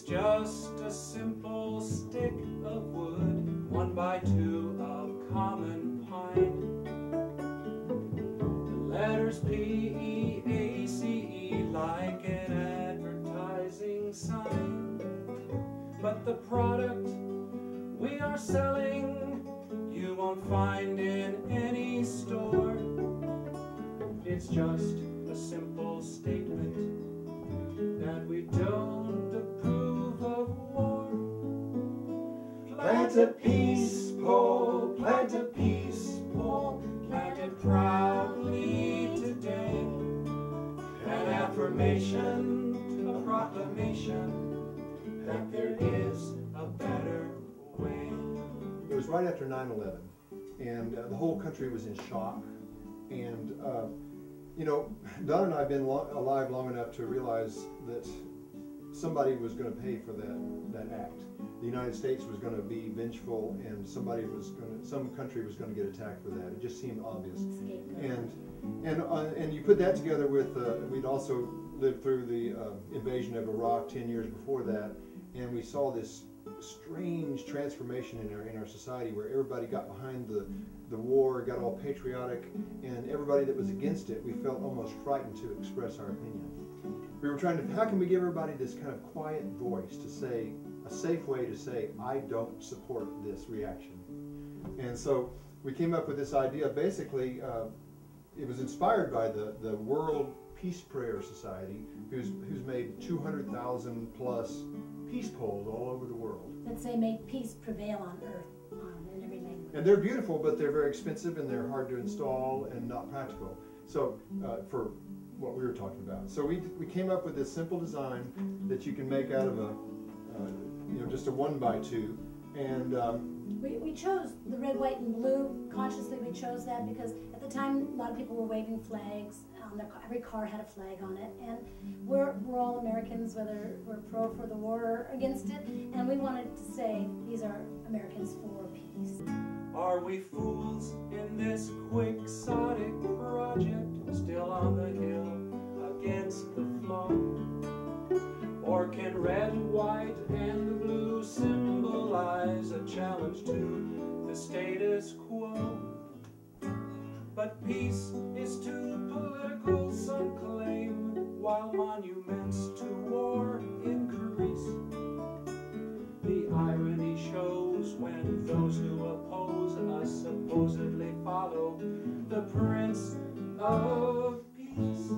just a simple stick of wood, 1 by 2 of common pine. The letters P-E-A-C-E like an advertising sign. But the product we are selling you won't find in any store. It's just a simple statement that we don't approve of war. Plant a peace pole, plant a peace pole, plant it proudly today. An affirmation, a proclamation that there is a better way. It was right after 9/11, and the whole country was in shock. And you know, Don and I have been alive long enough to realize that somebody was going to pay for that act. The United States was going to be vengeful, and some country was going to get attacked for that. It just seemed obvious. And you put that together with we'd also lived through the invasion of Iraq 10 years before that, and we saw this strange transformation in our society where everybody got behind the war, got all patriotic, and everybody that was against it, we felt almost frightened to express our opinion. We were trying to, how can we give everybody this kind of quiet voice to say, a safe way to say, I don't support this reaction. And so we came up with this idea. Basically, it was inspired by the World Peace Prayer Society, who's made 200,000 plus peace poles all over the world. That say, may peace prevail on earth, in every language. And they're beautiful, but they're very expensive and they're hard to install and not practical. So for what we were talking about. So we came up with this simple design that you can make out of a, just a 1 by 2. And we chose the red, white, and blue. Consciously we chose that because at the time a lot of people were waving flags. Every car had a flag on it, and we're all Americans, whether we're pro for the war or against it, and we wanted to say these are Americans for peace. Are we fools in this quixotic project, still on the hill against the flow? Or can red, white, and blue symbolize a challenge to the status quo? But peace is too political, some claim, while monuments to war increase. The irony shows when those who oppose us supposedly follow the Prince of Peace.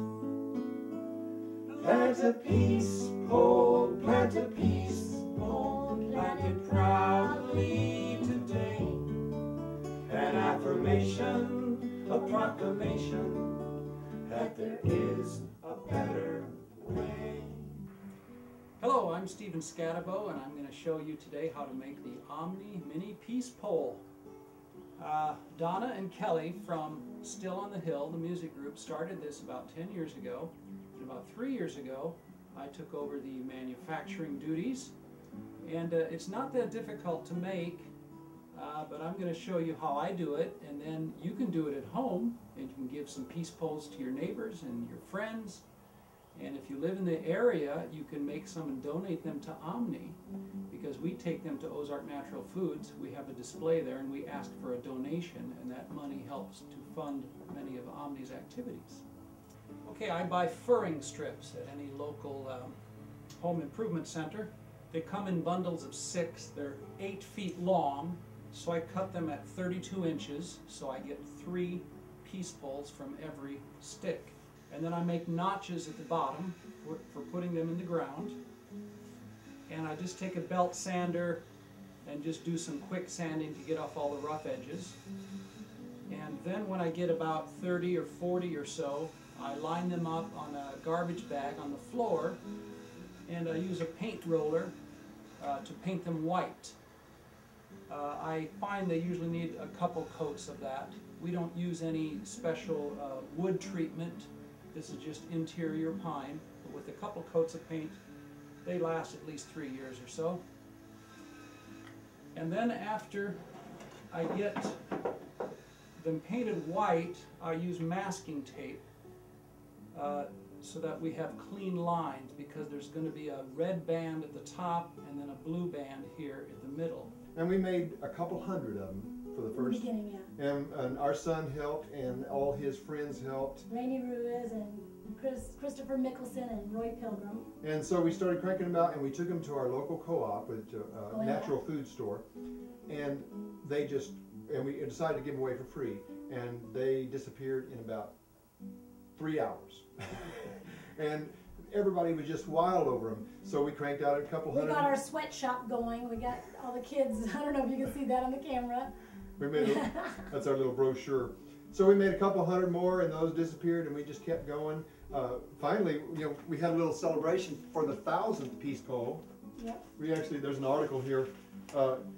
Plant a peace pole, plant a peace pole, plant it proudly today. An affirmation, a proclamation that there is a better way. Hello, I'm Steven Skattebo, and I'm going to show you today how to make the OMNI Mini Peace Pole. Donna and Kelly from Still on the Hill, the music group, started this about 10 years ago. And about 3 years ago, I took over the manufacturing duties. And it's not that difficult to make. But I'm going to show you how I do it, and then you can do it at home, and you can give some peace poles to your neighbors and your friends. And if you live in the area, you can make some and donate them to OMNI, because we take them to Ozark Natural Foods. We have a display there, and we ask for a donation, and that money helps to fund many of OMNI's activities. Okay, I buy furring strips at any local home improvement center. They come in bundles of 6. They're 8 feet long. So I cut them at 32 inches, so I get 3 peace poles from every stick. And then I make notches at the bottom for putting them in the ground. And I just take a belt sander and just do some quick sanding to get off all the rough edges. And then when I get about 30 or 40 or so, I line them up on a garbage bag on the floor, and I use a paint roller to paint them white. I find they usually need a couple coats of that. We don't use any special wood treatment. This is just interior pine. But with a couple coats of paint, they last at least 3 years or so. And then after I get them painted white, I use masking tape. so that we have clean lines, because there's going to be a red band at the top and then a blue band here in the middle. And we made a couple hundred of them for the In the first. beginning, yeah. And our son helped, and all his friends helped. Rainey Ruiz and Christopher Mickelson and Roy Pilgrim. And so we started cranking them out, and we took them to our local co-op, which Oh, yeah. natural food store, and we decided to give them away for free, and they disappeared in about 3 hours. And everybody was just wild over them. So we cranked out a couple We hundred. got our sweatshop going. We got all the kids. I don't know if you can see that on the camera. We made that's our little brochure. So we made a couple hundred more, and those disappeared, and we just kept going. Finally, we had a little celebration for the 1,000th peace pole. Yep. There's an article here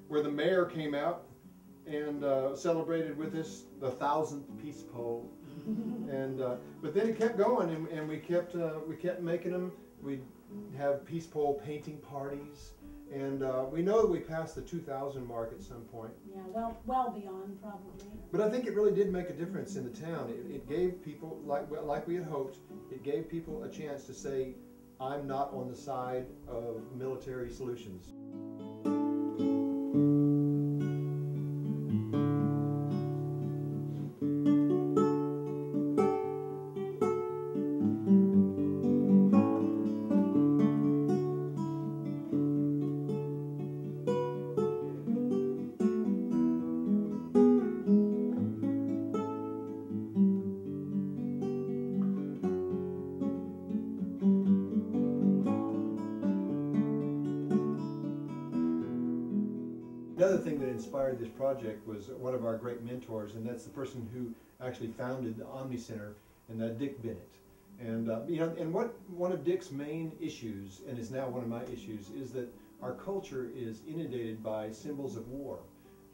where the mayor came out and celebrated with us the 1,000th peace pole. And but then it kept going, and we kept making them. We'd have peace pole painting parties, and we know that we passed the 2,000 mark at some point. Yeah, well beyond probably. But I think it really did make a difference in the town. It gave people, like we had hoped, it gave people a chance to say, I'm not on the side of military solutions. Another thing that inspired this project was one of our great mentors, and that's the person who actually founded the OMNI Center, and Dick Bennett. And one of Dick's main issues, and is now one of my issues, is that our culture is inundated by symbols of war.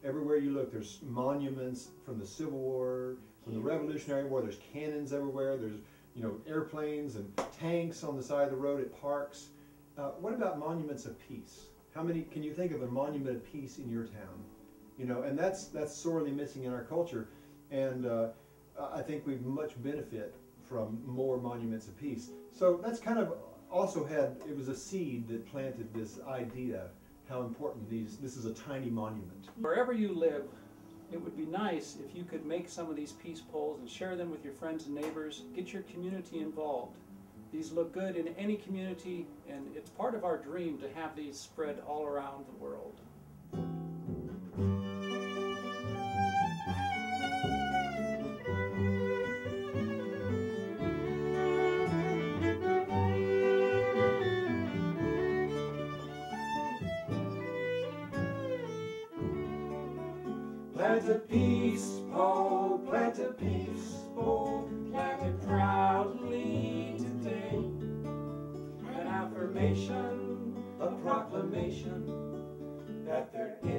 Everywhere you look, there's monuments from the Civil War, from the Revolutionary War. There's cannons everywhere. There's airplanes and tanks on the side of the road at parks. What about monuments of peace? How many can you think of a monument of peace in your town? And that's sorely missing in our culture. And I think we much benefit from more monuments of peace. So that's kind of also it was a seed that planted this idea how important this is a tiny monument. Wherever you live, it would be nice if you could make some of these peace poles and share them with your friends and neighbors. Get your community involved. These look good in any community, and it's part of our dream to have these spread all around the world. Plant a peace pole, plant a peace pole, plant it proudly today. An affirmation, a proclamation that there is